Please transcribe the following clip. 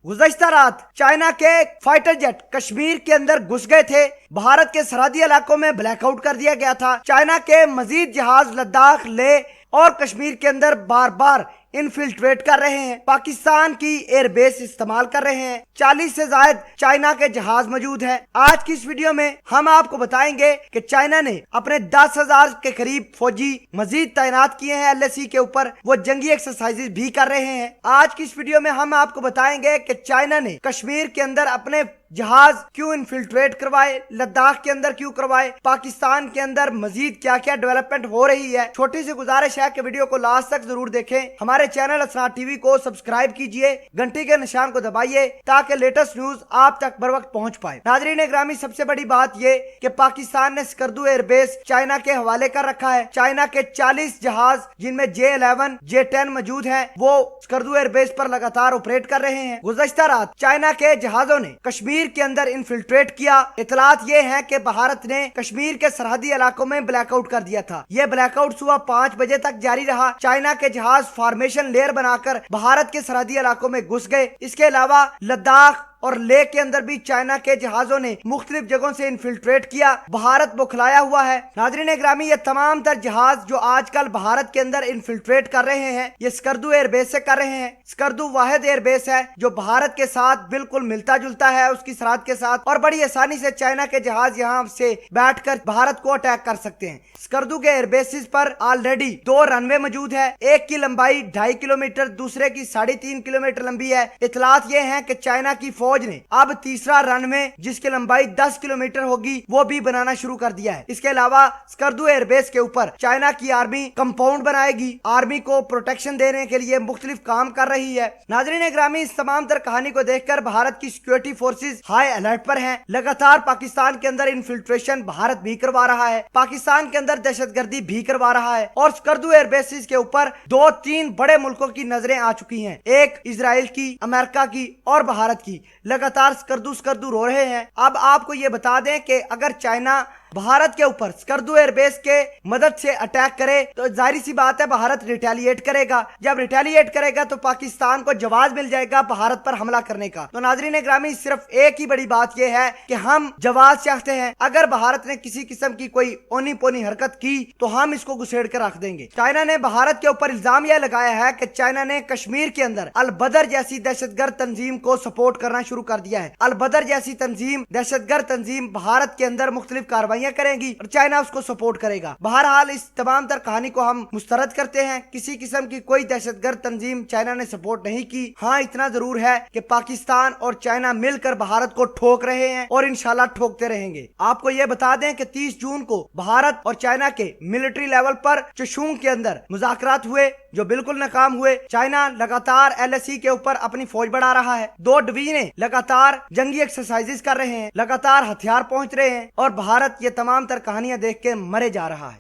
गुज़श्ता रात चाइना के fighter jet Kashmir के अंदर घुस गए थे। भारत के सरहदी इलाकों में ब्लैकआउट कर दिया गया था। चाइना के मजीद जहाज लद्दाख, लेह और कश्मीर के अंदर बार बार इनफिल्ट्रेट कर रहे हैं, पाकिस्तान की एयरबेस इस्तेमाल कर रहे हैं। 40 से ज्यादा चाइना के जहाज मौजूद हैं। आज की इस वीडियो में हम आपको बताएंगे कि चाइना ने अपने 10,000 के करीब फौजी मजीद तैनात किए हैं LAC के ऊपर। वो जंगी एक्सरसाइजेज भी कर रहे हैं। आज की इस वीडियो में हम आपको बताएंगे कि चाइना ने कश्मीर के अंदर अपने जहाज क्यों इन्फिल्ट्रेट करवाए, लद्दाख के अंदर क्यों करवाए, पाकिस्तान के अंदर मजीद क्या क्या डेवलपमेंट हो रही है। छोटी सी गुजारिश है कि वीडियो को लास्ट तक जरूर देखें। हमारे चैनल असरार टीवी को सब्सक्राइब कीजिए, घंटी के निशान को दबाइए ताकि लेटेस्ट न्यूज आप तक बर वक्त पहुंच पाए। नाजरीन ग्रामी, सबसे बड़ी बात ये कि पाकिस्तान ने स्कर्दू एयरबेस चाइना के हवाले कर रखा है। चाइना के 40 जहाज जिनमें J-11, J-10 मौजूद है, वो स्कर्दू एयरबेस पर लगातार ऑपरेट कर रहे हैं। गुज़श्ता रात चाइना के जहाजों ने कश्मीर के अंदर इन्फिल्ट्रेट किया। इतलात ये है कि भारत ने कश्मीर के सरहदी इलाकों में ब्लैकआउट कर दिया था। ये ब्लैकआउट सुबह 5 बजे तक जारी रहा। चाइना के जहाज फॉर्मेशन लेयर बनाकर भारत के सरहदी इलाकों में घुस गए। इसके अलावा लद्दाख और लेह के अंदर भी चाइना के जहाजों ने मुख्तलिफ जगहों से इन्फिल्ट्रेट किया। भारत बौखलाया हुआ है। नाजरीन ग्रामी, ये तमाम तर जहाज जो आजकल भारत के अंदर इन्फिल्ट्रेट कर रहे हैं, ये स्कर्दू एयरबेस से कर रहे हैं। स्कर्दू वाहिद एयरबेस है जो भारत के साथ बिल्कुल मिलता जुलता है, उसकी सरहद के साथ, और बड़ी आसानी से चाइना के जहाज यहाँ से बैठकर भारत को अटैक कर सकते हैं। स्कर्दू के एयरबेसिस पर ऑलरेडी 2 रनवे मौजूद है। एक की लंबाई 2.5 किलोमीटर, दूसरे की 3.5 किलोमीटर लंबी है। इतलात ये है कि चाइना की फौज ने अब तीसरा रनवे जिसकी लंबाई 10 किलोमीटर होगी वो भी बनाना शुरू कर दिया है। इसके अलावा स्कर्दू एयरबेस के ऊपर चाइना की आर्मी कंपाउंड बनाएगी। आर्मी को प्रोटेक्शन देने के लिए मुख्तलिफ काम कर रही है। नाजरीन ग्रामी, इस तमाम तर कहानी को देखकर भारत की सिक्योरिटी फोर्सेज हाई अलर्ट पर हैं। लगातार पाकिस्तान के अंदर इन्फिल्ट्रेशन भारत भी करवा रहा है, पाकिस्तान के अंदर दहशतगर्दी भी करवा रहा है, और स्कर्दू एयरबेसिस के ऊपर 2-3 बड़े मुल्कों की नजरें आ चुकी हैं। एक इजराइल की, अमेरिका की और भारत की। लगातार स्कर्दू रो रहे हैं। अब आपको ये बता दें कि अगर चाइना भारत के ऊपर स्कर्दू एयरबेस के मदद से अटैक करे तो जाहिर सी बात है भारत रिटेलिएट करेगा। जब रिटेलिएट करेगा तो पाकिस्तान को जवाब मिल जाएगा भारत पर हमला करने का। तो नाजरीन ग्रामी, सिर्फ एक ही बड़ी बात यह है कि हम जवाब चाहते हैं। अगर भारत ने किसी किस्म की कोई ओनी पोनी हरकत की तो हम इसको घुसेड़ कर रख देंगे। चाइना ने भारत के ऊपर इल्जाम यह लगाया है कि चाइना ने कश्मीर के अंदर अल बदर जैसी दहशतगर्द तंजीम को सपोर्ट करना शुरू कर दिया है। अल बदर जैसी तंजीम, दहशतगर्द तंजीम भारत के अंदर मुख्तलिफ कार्रवाई करेंगी और चाइना उसको सपोर्ट करेगा। बहरहाल इस तमाम तर कहानी को हम मुस्तरद करते हैं। किसी किस्म की कोई दहशतगर्द तंजीम चाइना ने सपोर्ट नहीं की। हाँ, इतना जरूर है कि पाकिस्तान और चाइना मिलकर भारत को ठोक रहे हैं और इंशाल्लाह ठोकते रहेंगे। आपको यह बता दें कि 30 जून को भारत और चाइना के मिलिट्री लेवल पर चुशूंग के अंदर मुज़ाकरात हुए जो बिल्कुल नाकाम हुए। चाइना लगातार LAC के ऊपर अपनी फौज बढ़ा रहा है। 2 डिवीजनें लगातार जंगी एक्सरसाइजेस कर रहे हैं, लगातार हथियार पहुंच रहे हैं, और भारत ये तमाम तर कहानियां देख के मरे जा रहा है।